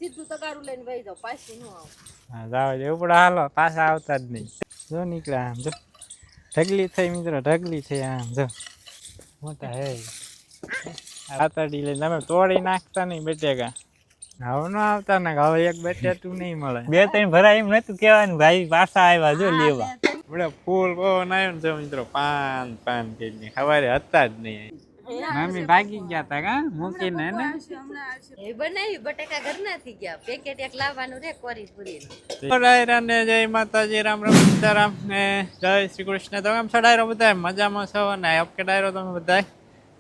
સીધું તગારું લઈને વહી જાવ, પાછી ન આવો. હા જાવ જો ઉપડા હાલો, પાછા આવતા જ નહીં. જો નીકળ્યા આમ જો, ઢગલી થઈ મિત્રો, ઢગલી થઈ આમ જો, મોટા હે આતડી લઈને તમે તોડી નાખતા નહીં બટેકા. હવે ન આવતા ને, હવે એક બટેટું નહીં મળે. બે ત્રણ ભરાય એમ નતું કહેવાનું, ભાઈ પાછા આવ્યા જો લેવા. આપણે ફૂલ પવન આવ્યો ને જો મિત્રો, પાન પાન કરીને સવારે હતા જ નહીં. મમ્મી ભાગી ગયા તા કા મૂકીને ને. એ બનાવી બટેકા ઘરના થઈ ગયા, પેકેટ એક લાવવાનું રે કોરી પૂરી. ને જય માતાજી, રામ રામ સીતારામ ને જય શ્રી કૃષ્ણ. તમે આમ ડાયરો બધા મજામાં છો ને? ઓકે ડાયરો તમે બધા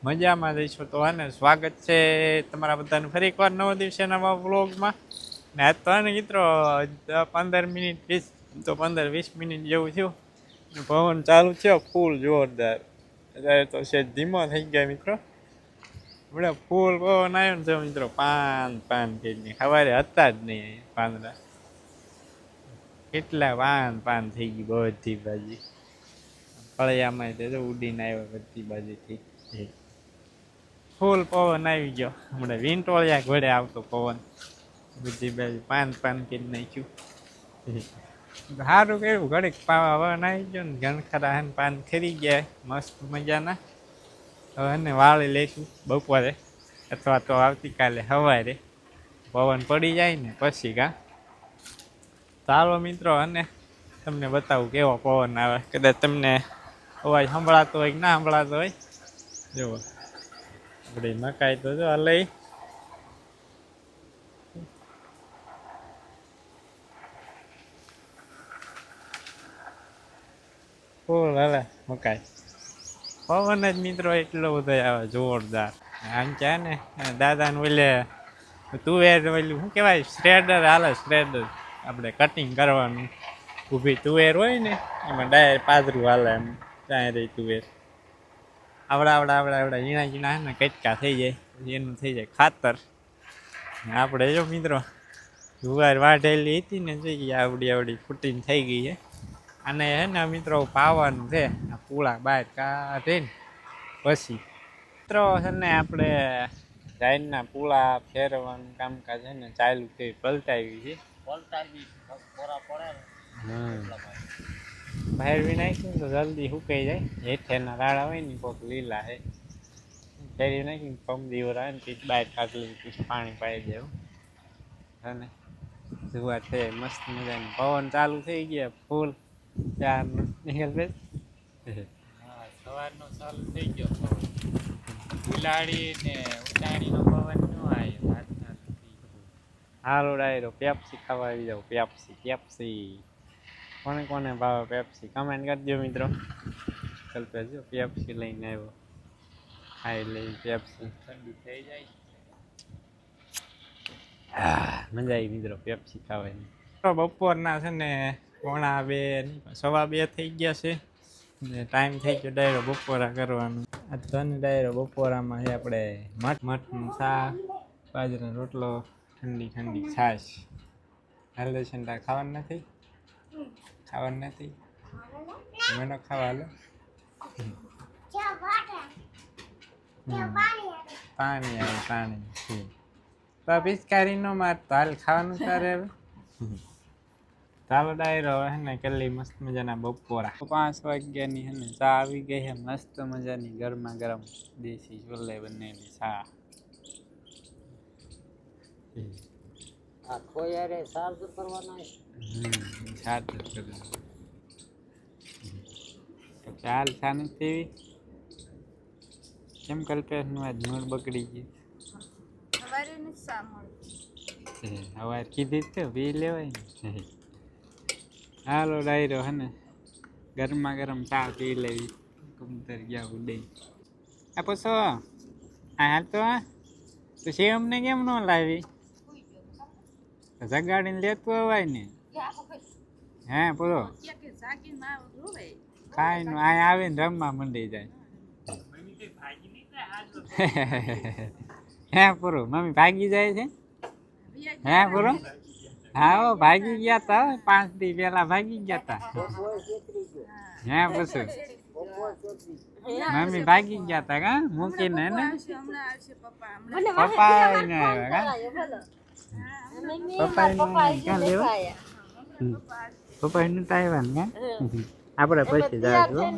મજામાં જઈશું તો આને સ્વાગત છે તમારા બધાનું ફરી એકવાર નવો દિવસે નવા વ્લોગમાં. ને આજ તો આને મિત્રો 15 મિનિટ 20 તો 15-20 મિનિટ જેવું થયું. પવન ચાલુ છે ફૂલ જોરદાર. અત્યારે તો છે ધીમો થઈ ગયા મિત્રો. આપણે ફૂલ પવન આવ્યો ને જો મિત્રો, પાન પાન કરીને સવારે હતા જ નહીં પાંદડા. કેટલા પાન પાન થઈ ગઈ બધી બાજુ. ફળિયામાં તો ઉડીને આવ્યો બધી બાજુથી. ફૂલ પવન આવી ગયો. હમણાં વિંટોળિયા ઘોડે આવતો પવન, બધી બાજુ પાન પાન કરી નાખ્યું. સારું કેવું ઘડીક પવન આવી ગયો ને, ઘણખરા પાન ખરી ગયા મસ્ત મજાના. હવે એને વાળી લઈશું બપોરે અથવા તો આવતીકાલે સવારે પવન પડી જાય ને પછી કા. ચાલો મિત્રો, અને તમને બતાવું કેવો પવન આવે. કદાચ તમને અવાજ સંભળાતો હોય કે ના સંભળાતો હોય. જુઓ આપણે મકાઈ તો જો લઈ ફૂલ હાલે મકાઈ. પવન જ મિત્રો એટલો બધો આવે જોરદાર. આમ છે ને દાદાને ઓલે તુવેર ઓલું શું કહેવાય, શ્રેડર હાલે. શ્રેડર આપણે કટિંગ કરવાનું, ઊભી તુવેર હોય ને એમાં ડાયરેક્ટ પાદરું હાલે એમ. ત્યાં રહી તુવેર આવડા ઝીણા ઝીણા ને કટકા થઈ જાય, એનું થઈ જાય ખાતર. આપણે જો મિત્રો જુવાર વાઢેલી હતી ને જોઈએ આવડી ફૂટીને થઈ ગઈ છે. અને હે ને મિત્રો પાવાનું છે, આ પૂળા બહાર કાઢીને પછી મિત્રો છે ને આપણે જાઈનના પૂળા ફેરવાનું કામકાજ છે ને ચાલુ થઈ પલટાવી છે. બહાર બી નાખ્યું તો જલ્દી સુકાઈ જાય. હેઠેના રાડા હોય ને કોઈક લીલા છે, ફેરવી નાખીને પમદી ઓર આવે ને પછી બહાર કાઢી પછી પાણી પાઈ દેવું. અને જુવાર છે મસ્ત મજાની. પવન ચાલુ થઈ ગયા ફૂલ ચાર નીકળ. સવારનો ચાલુ થઈ ગયો પવન. ઉલાડી ને ઉડાડીનો પવન ન આવ્યો. હાલો ડાયરો પેપ્સી ખાવા આવી જાવ. પેપ્સી કોને કોને ભાવે પેપ્સી કમેન્ટ કરજો મિત્રો. કલ્પે જો પેપ્સી લઈને આવ્યો, ખાઈ લઈ પેપ્સી. ઠંડી થઈ જાય. મજા આવી મિત્રો પેપ્સી ખાવાની. બપોરના છે ને 1:30 2 થઈ ગયા છે ને ટાઈમ થઈ ગયો ડાયરો બપોરા કરવાનું. આ ધન ડાયરો બપોરામાં છે આપણે મઠનું શાક, બાજરાનો રોટલો, ઠંડી છાશ. હાલે છે ને ખાવાનું નથી મને ખાવા હાલો. પાણી તો પિચકારી નો મારતો હાલ, ખાવાનું તારે હવે. ચાલો ડાયરો હે ને કેટલી મસ્ત મજાના બપોરા 5 વાગ્યાની હે ને ચા આવી ગઈ છે મસ્ત મજાની ગરમા ગરમ દેશી ચોલે બનેલી ચા. આખો યાર સાલ કરવાના ચાલ સાની તેવી. કેમ કલ્પેશ નું આજ મૂડ બગડી ગયું? સવારે કીધી તો પી લેવાય ને. હાલો ડાયરો હે ને ગરમા ગરમ ચા પી લેવી. કબૂતર ગયા ઉડે. આ પૂછો હા તો તું સેવ અમને કેમ ન લાવી? જગાડીને લેતું અવાય ને. હે પૂરો કાંઈ નું અહીંયા આવીને રમવા મંડી જાય. હે પૂરો મમ્મી ભાગી જાય છે? હે પૂરો હા ભાગી ગયા તા 5 દી પહેલા ભાગી ગયા તા. હે પૂછું મમ્મી ભાગી ગયા તા કા મૂકીને ને? પપ્પા ને આવ્યા કા? પપ્પા ક્યાં લેવા પપ્પા એને તાઈવાન ને આપણે પછી જાશું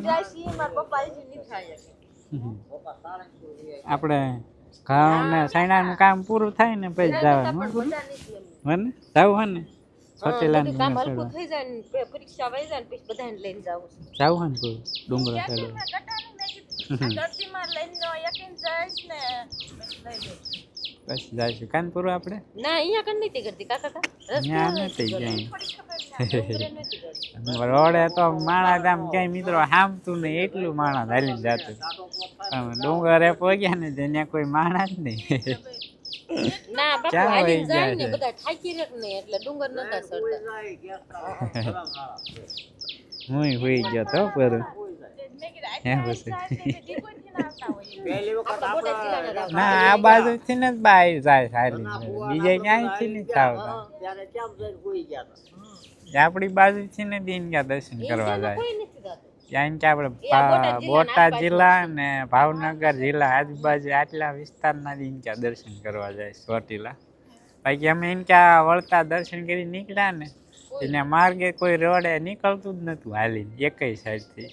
આપણે ઘઉં ને સૈણાનું કામ પૂરું થાય ને પછી જવાનું હો ને જાવું હે ને ચોટીલા કામ હલકું થઈ જાય ને પરીક્ષા વહી જાય ને પછી બધાને લઈને જાવું જાવું હે ને પૂરું ડુંગરા ચડવા પછી જઈશું કાનપુર આપણે ના અહીંયા કન નથી કરતી કાકા ત્યાં નથી જાય રોડે તો માણા ગામ ક્યાંય મિત્રો હામતું નહીં એટલું માણા હાલીને જાતું ડુંગરે પહોંચ્યા ને ત્યાં કોઈ માણા જ નહીં ના બાપુ હાલીને જાય ને બધા થાકી રેક ને એટલે ડુંગર નતા ચડતા હું હોઈ ગયો તો પર હે પછી ના આ બાજુ થી ને બહાર જાય સારી બીજે ક્યાંયથી નહીં આવતા આપણી બાજુ થી ને દિન ગયા દર્શન કરવા જાય ત્યાં કે આપણે બોટાદ જિલ્લા ને ભાવનગર જિલ્લા આજુબાજુ આટલા વિસ્તારના દિન ક્યાં દર્શન કરવા જાય ચોટીલા બાકી અમે એને ક્યાં વળતા દર્શન કરી નીકળ્યા ને એને માર્ગે કોઈ રોડે નીકળતું જ નતું હાલીને એકય સાઈડ થી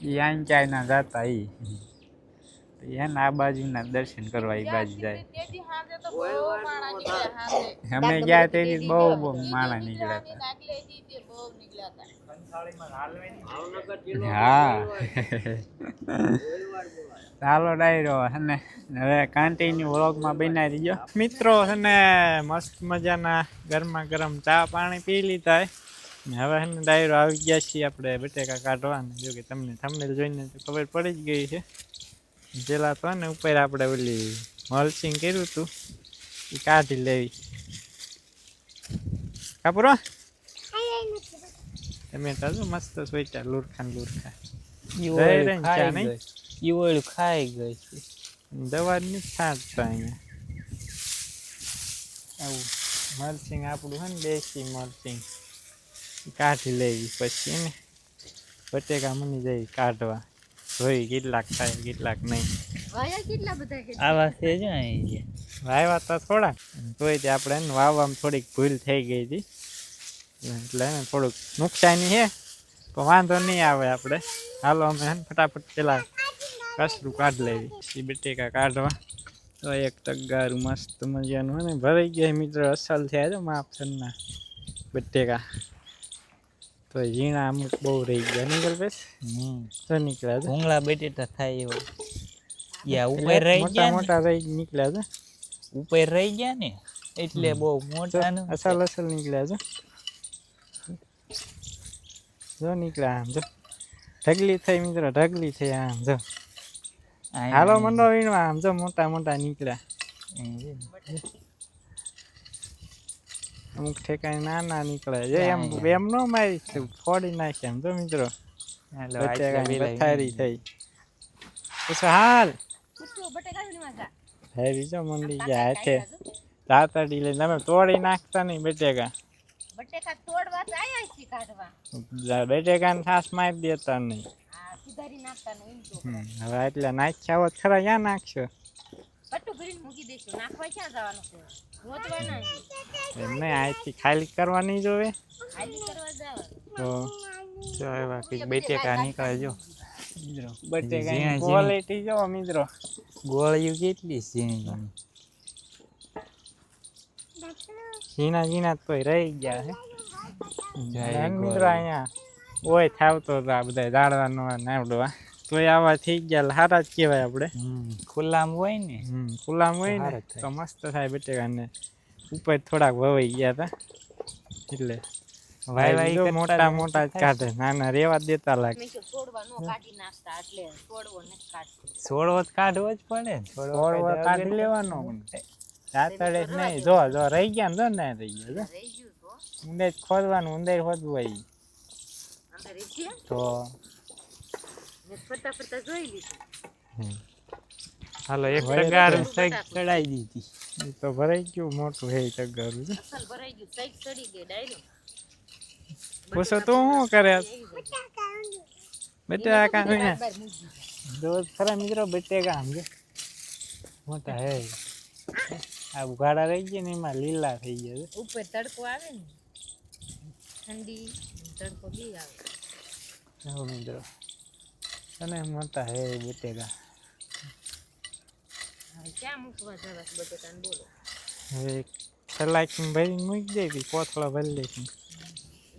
આઈ ક્યાંય ના જતા એને આ બાજુના દર્શન કરવા એ બાજુ જાય અમે ગયા તે બહુ માણસ નીકળ્યા હતા હા ચાલો ડાયરો અને હવે કન્ટિન્યુ વ્લોગમાં બનાવી દીજો મિત્રો અને મસ્ત મજાના ગરમા ગરમ ચા પાણી પી લીધા હવે એને ડાયરો આવી ગયા છીએ આપણે બટેકા કાઢવાના જો કે તમને થંબનેલ જોઈને તો ખબર પડી જ ગઈ છે પેલા તો ને ઉપર આપણે ઓલી મલ્ચિંગ કર્યું હતું એ કાઢી લેવી કાપરો ટમેટા તો મસ્ત સોઈટા લુરખા લુરખા ઈવોળું ખાઈ ગઈ છે દવા નહીં છાંટતા અહીંયા આવું મરચિંગ આપણું છે ને દેશી મરચિંગ કાઢી લેવી પછી ને બટેકા મની જાય કાઢવા જોઈ કેટલાક થાય કેટલાક નહીં આવા છે જ વાવ્યા તો થોડાક તોય તે આપણે એને વાવવામાં થોડીક ભૂલ થઈ ગઈ હતી એટલે એને થોડુંક નુકસાની છે પણ વાંધો નહીં આવે આપણે હાલો અમે ફટાફટ પેલા કચરું કાઢી લેવી એ બટેકા કાઢવા તો એક તગારું મસ્ત મજાનું અને ભરાઈ ગયા મિત્રો અસલ થયા છે માપસરના બટેકા તો ઝીણા અમુક બહુ રહી ગયા નીકળ બેસ તો નીકળ્યા છે ભૂંગળા બટેટા થાય એવો ઉપર રહી ગયા મોટા રહી નીકળ્યા છે ઉપર રહી ગયા ને એટલે બહુ મોટા અસલ અસલ નીકળ્યા છે જો નીકળ્યા આમ જો ઢગલી થઈ મિત્રો ઢગલી થઈ આમ જો હાલો મંડો વીણવા આમ જો મોટા મોટા નીકળ્યા અમુક ઠેકાણે નાના નીકળે છે એમ એમ નો મારી ફોડી નાખે એમ તો મિત્રો પથારી થઈ પછી હાલ હેરી જો મંડી ગયા હાથે તાતડી લઈને તમે તોડી નાખતા નહીં બટેકા બટેકા ને છાસ મારી દેતા નહીં હવે એટલે નાખ્યા હોત ખરા ક્યાં નાખશો એમને આથી ખાલી કરવા નહીં જોવે તો જો એવા કંઈક બટેકા નીકળે જો બટેકા ક્વોલિટી જો મિત્રો ગોળીઓ કેટલી ઝીણા ઝીણા તો રહી ગયા હે મિત્રો અહીંયા ઓય થાવતો હતા બધા દાડવાનો નાવડવા તો આવા થઈ ગયા સારા જ કહેવાય આપણે ખુલ્લામાં હોય ને ખુલ્લામાં હોય ને તો મસ્ત થાય બટેકા ને ઉપર થોડાક વવાઈ ગયા હતા એટલે વાય મોટા મોટા જ કાઢે નાના રેવા દેતા લાગે છોડવો જ કાઢવો જ પડે છોડવો કાઢી લેવાનો રાતડે નહીં જો જો રહી ગયા ને ના રહી ગયા ઊંડે જ ખોદવાનું ઊંડે ખોદવું હોય તો હાલો એક તગારું સૈક ચડાઈ દીધી તો ભરાઈ ગયું મોટું હે તગારું પૂછો તું શું કરે બટેકા જો ખરા મિત્રો બટેકા સમજે મોટા હે આ ઉઘાડા રહી ગયા ને એમાં લીલા થઈ ગયા છે. ઉપર તડકો આવે ને ઠંડી તડકો બી આવે. જો મિત્રો અને મોટા હે બટેકા. હવે ક્યાં મૂકવા જવા બટેકાને બોલો. હવે સલાઈમાં ભરીને મૂકી દે પછી કોથળા ભરી લઈશું.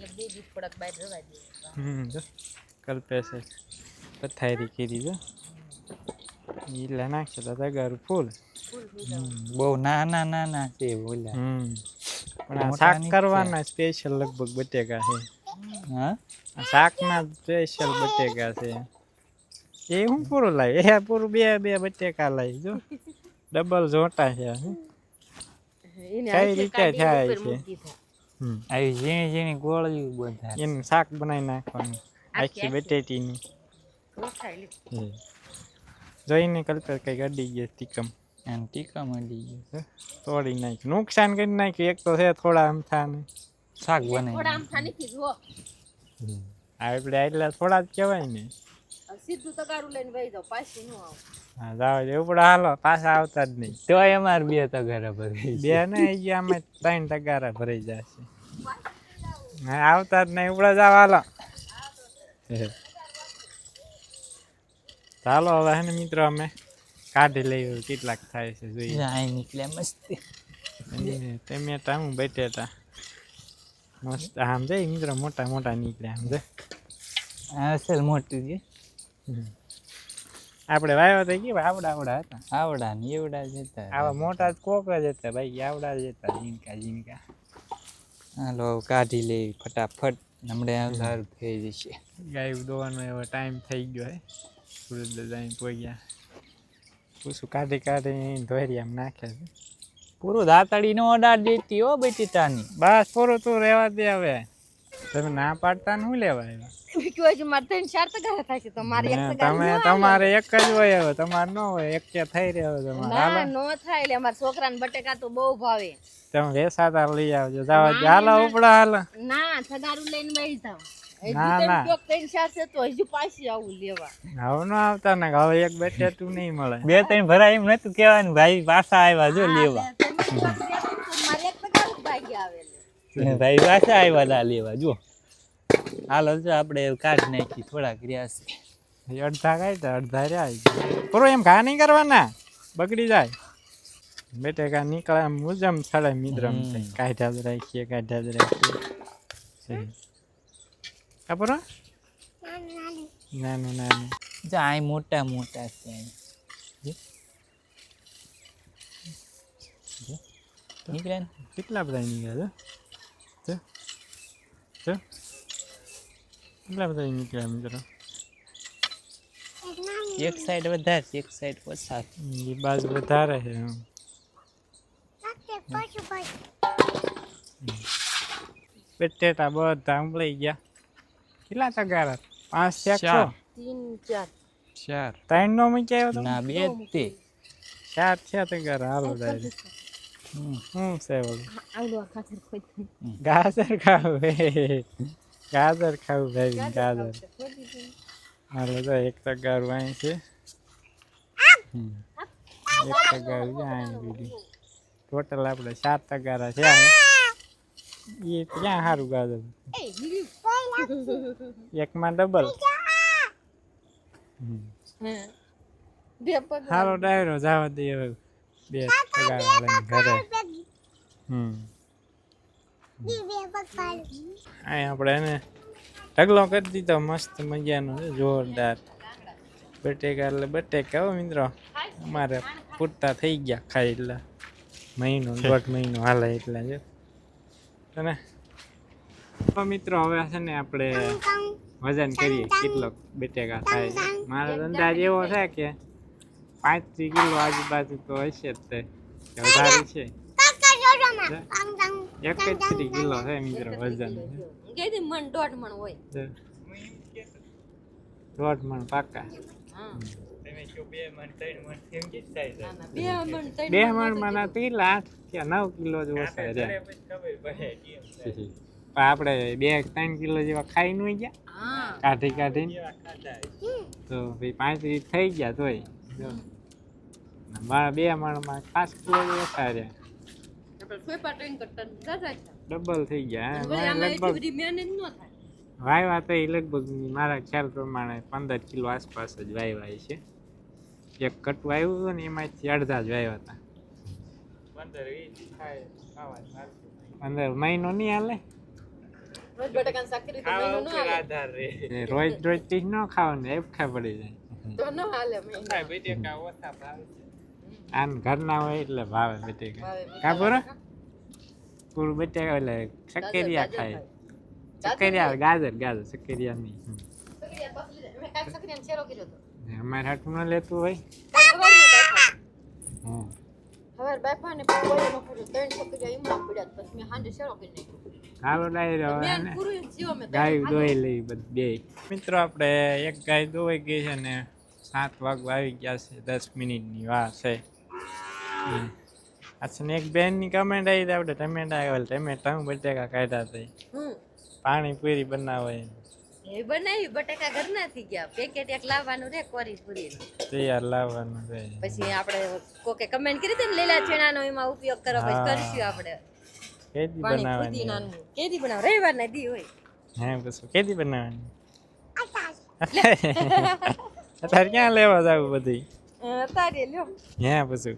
એટલે બે દી થોડાક બહાર રવા દે. જો કલ્પે છે પથારી કરી જો ઈલા નાખશે તો તગારું ફૂલ. બહુ નાના છે બોલ્યા. પણ આ શાક કરવાના સ્પેશિયલ લગભગ બટેકા છે. હા આ શાકના સ્પેશિયલ બટેકા છે. એ હું પૂરું લાવી એ પૂરું બે બટેકા લાવી જો ડબલ જોટા છે. કઈ રીતે થાય છે આવી ઝીણી ઝીણી ગોળીઓ બધા એનું શાક બનાવી નાખવાનું આખી બટેટીની. જોઈને કલ્પે કઈ અડી ગયો તીકમ અને ટીકા માંડી ગયો તોડી નાખ્યું નુકસાન કરી નાખ્યું. એક તો છે થોડા અમથા ને શાક થોડા બનાવી આમ થાની થી જુઓ આપણે એટલા થોડા જ કહેવાય ને. સીધું તગારું લઈને વહી જાવ પાછી નો આવ. હા જાવ એવું પણ હાલો પાછા આવતા જ નહીં. તોય અમાર બે તગારા ભરી બે ને અહીંયા અમે 3 તગારા ભરાઈ જશે. હા આવતા જ નહીં ઉપડા જાવ હાલો. ચાલો હવે હે ને મિત્રો અમે કાઢી લઈએ કેટલાક થાય છે જોઈએ. જાય નીકળે મસ્તી ટમેટા હું બટેટા મસ્ત આમ જાય મિત્રો મોટા મોટા નીકળ્યા આમ જાય. અસલ મોટી છે આપણે વાવ્યા તો કેવા આવડા હતા. આવડા ને એવડા જ હતા. આવા મોટા જ કોક જ હતા ભાઈ આવડા જ હતા ઝીણકા. હાલો કાઢી લે ફટાફટ હમણાં સારું થઈ જશે. ગાય દોવાનો એવો ટાઈમ થઈ ગયો હે. સુરત જઈને પહોંચ્યા પૂછું કાઢી ધોરી આમ નાખે છે. પૂરું દાતાડી નો ઓર્ડર દેતી હો બટેટાની. બસ પૂરું તું રહેવા દે હવે. તમે ના પાડતા ને શું લેવા આવ્યા? કયો છે મારે 3-4 તગારા થાય છે તો મારે એક તગારું તમારે એક જ હોય હવે તમારે ન હોય એક કે થઈ રહ્યો તમારે. ના નો થાય એટલે અમારા છોકરાને બટેકા તો બહુ ભાવે. તમે વેસાતા લઈ આવજો જવા દે હાલો ઉપડા હાલો. ના તગારું લઈને વહી જાવ. ના, ના. 3-4 છે તો હજુ પાછી આવું લેવા. હવે ન આવતા ને હવે એક બટેટું નહીં મળે. બે ત્રણ ભરાય એમ નતું કહેવાનું ભાઈ પાછા આવ્યા જો લેવા. મારે એક તગારું ભાગી આવેલું. ભાઈ પાછા આવ્યા લા લેવા જો. હાલો જો આપણે કાઢ નાખી થોડાક રહ્યા છે. અડધા કાઢ્યા અડધા રહ્યા. પૂરો એમ ઘા નહીં કરવાના બગડી જાય. બટેકા નીકળે એમ મુજમ છડે મિદ્રમ કાઢ્યા જ રાખીએ. પૂરો નાનું જો આ મોટા મોટા છે. નીકળે ને કેટલા બધા નીકળ્યા છે. કેટલા બધા નીકળ્યા મિત્રો. એક સાઈડ વધારે એક સાઈડ ઓછા. એ બાજુ વધારે છે. બટેટા બધા ઉંબળાઈ ગયા. કેટલા તગારા 5 6 ચાર 3 નો મૂકી આવ્યો તો ના બે જ તે 4 છે તગારા. હાલો ડાયરેક્ટ શું છે બોલું ગાજર ખાવું ગાજર ખાવું ભાઈ ગાજર. હાલો તો એક તગારું અહીં છે. એક તગારું અહીં બીજું ટોટલ આપણે 7 તગારા છે. એ ક્યાં સારું ગાજર એકમાં ડબલ. હાલો ડાયરો જવા દઈએ હવે 2 તગારા લઈને ઘરે. અહીં આપણે એને ઢગલો કરી દીધો મસ્ત મજાનો જોરદાર બટેકા. એટલે બટેકા હો મિત્રો અમારે પૂરતા થઈ ગયા ખાઈ એટલે મહિનો 1.5 મહિનો હાલે એટલે છે ને. તો મિત્રો હવે છે ને આપણે વજન કરીએ કેટલો બટેકા થાય છે. મારો અંદાજ એવો છે કે 5 કિલો આજુબાજુ તો હશે જ તે વધારે છે. 31 કિલો છે મિત્રો વજન. કેદી મણ 1.5 મણ હોય. 1.5 મણ પાકા. તમે શું 2 મણ 3 મણ કેમ કે થાય છે? 2 મણ માં 8 કે 9 કિલો જ ઓછા છે. આપણે 2-3 કિલો જેવા ખાઈ ન ગયા કાઢીને તો ભાઈ 35 થઈ ગયા તોય 2 મણ માં 5 કિલો ઓછા રહ્યા. આપણે સોયપા ટ્રેન કરતા દાદા છે ડબલ થઈ ગયા અને હા. વળી આમાં એટલી લગભગ બધી મહેનત ન થાય વાયવા તો એ લગભગ મારા ખ્યાલ પ્રમાણે 15 કિલો આસપાસ જ વાયવા છે. એક કટું આવ્યું હતું ને એમાંથી અડધા જ વાવ્યા હતા. 15 મહિનો નહીં હાલે રોજ બટાકાનું શાક કરી તો મહિનો ન હાલે ને રોજ રોજ થી ન ખાવાનું એફખા પડી જાય. તો ન હાલે મહિનો આન ઘરના હોય એટલે ભાવે બટેકા ભાવે કા બરો પૂરું બટેકા એટલે સક્કરિયા ખાય સક્કરિયા ગાજર સક્કરિયા નહીં. મેં કાલ સકરીયાનો શેરો કર્યો હતો ને અમારે હાટું ન લેતું હોય હમ હવે બાફા ને પછી બોલે નો કર્યો 3 સકરીયા ઈમડા પડ્યા પછી મેં હાંજે શેરો કરી નાખ્યો હાલો ડાયરો મેં પૂરું જીવો મેં ગાય દોઈ લઈ બે મિત્રો આપણે એક ગાય દોવાઈ ગઈ છે ને 7 વાગવા આવી ગયા છે 10 મિનિટની વાર છે. અચ્છા એક બેનની કમેન્ટ આવી હતી આપણે ટમેટા બટેકા કાઢ્યા હતા પાણી પૂરી બનાવે એ બનાવી બટાકા ઘરના થઈ ગયા પેકેટ એક લાવવાનું રે કોરી પૂરી તૈયાર લાવવાનું છે. પછી આપણે કોકે કમેન્ટ કરી હતી ને લીલા ચણાનો એમાં ઉપયોગ કરો પછી કરશું આપણે કેદી પાણી બનાવવાની પુદીનાનું કેદી બનાવ રવિવાર ના દી હોય હે પછી કેદી બનાવવાની અત્યારે ક્યાં લેવા જાવ બધી તારે લ્યો હે પછી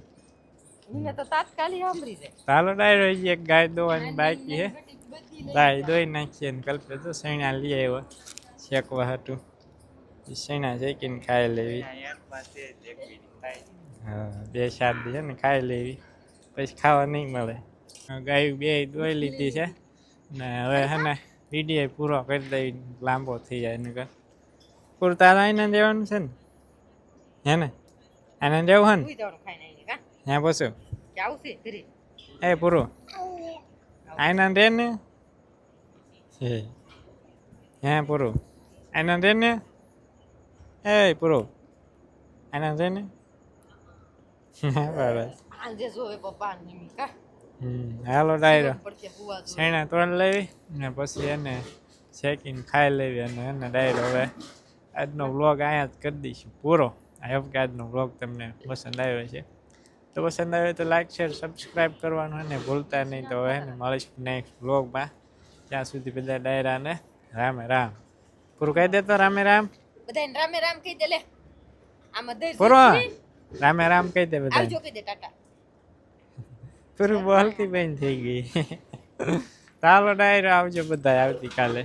મને તો તાત્કાલિક સાંભળી જાય ચાલો ડાયરો એક ગાય દોવાની બાકી છે ગાય દોઈ નાખીએ ને કલ્પે તો સૈણા લઈ આવ્યો શેકવા હતું એ સૈણા શેકીને ખાઈ લેવી હા 2-4 દી છે ને ખાઈ લેવી પછી ખાવા નહીં મળે. ગાયું બે દોઈ લીધી છે ને હવે હે ને વિડીયો પૂરો કરી દઈ લાંબો થઈ જાય ને પૂરું તારા આનંદ દેવાનું છે ને હે ને આનંદ દેવું હે ને સુઈ જવાનું ખાઈને આવીને કા હે પૂછું કે આવશે ઘરે એ પૂરું આનંદ રે ને હે પૂરું આનંદ રે ને એ પૂરું આનંદ રે ને બરાબર આજે જોવે પપ્પા નિમી કા હાલો ડાયરો પડશે હુવા જો સૈણા તોડ લેવી ને પછી એને શેકીને ખાઈ લેવી અને એને ડાયરો હવે આજનો વ્લોગ અહીંયા જ કરી દઈશું પૂરો. આઈ હોપ કે આજનો વ્લોગ તમને પસંદ આવ્યો છે. તો પસંદ આવ્યો તો લાઈક શેર સબસ્ક્રાઈબ કરવાનું અને ભૂલતા નહીં. તો હવે ને મળીશું નેક્સ્ટ વ્લોગમાં. ત્યાં સુધી બધા ડાયરાને રામે રામ પૂરું કહી દેતો રામે રામ બધાને રામે રામ કહી દે લે આમાં દઈ પૂરું રામે રામ કહી દે બધા આવજો કહી દે ટાટા પૂરું બોલતી બેન થઈ ગઈ. ચાલો ડાયરો આવજો બધા આવતીકાલે.